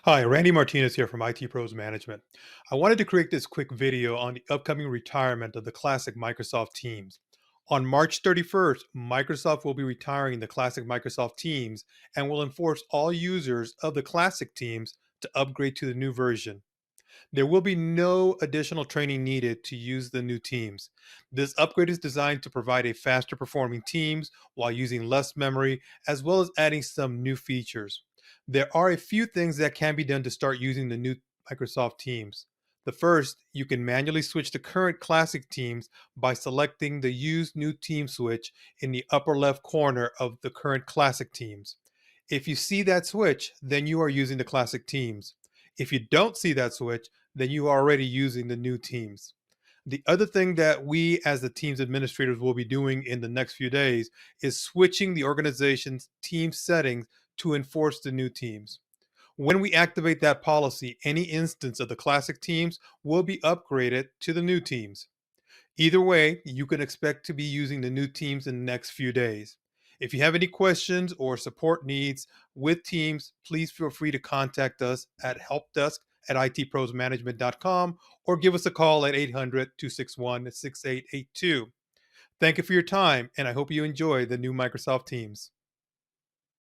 Hi, Randy Martinez here from IT Pros Management. I wanted to create this quick video on the upcoming retirement of the classic Microsoft Teams. On March 31st, Microsoft will be retiring the classic Microsoft Teams and will enforce all users of the classic Teams to upgrade to the new version. There will be no additional training needed to use the new Teams. This upgrade is designed to provide a faster performing Teams while using less memory, as well as adding some new features. There are a few things that can be done to start using the new Microsoft Teams. The first, you can manually switch to current classic Teams by selecting the Use New Team switch in the upper left corner of the current classic Teams. If you see that switch, then you are using the classic Teams. If you don't see that switch, then you are already using the new Teams. The other thing that we as the Teams administrators will be doing in the next few days is switching the organization's team settings to enforce the new Teams. When we activate that policy, any instance of the classic Teams will be upgraded to the new Teams. Either way, you can expect to be using the new Teams in the next few days. If you have any questions or support needs with Teams, please feel free to contact us at helpdesk at itprosmanagement.com or give us a call at 800 261 6882. Thank you for your time, and I hope you enjoy the new Microsoft Teams.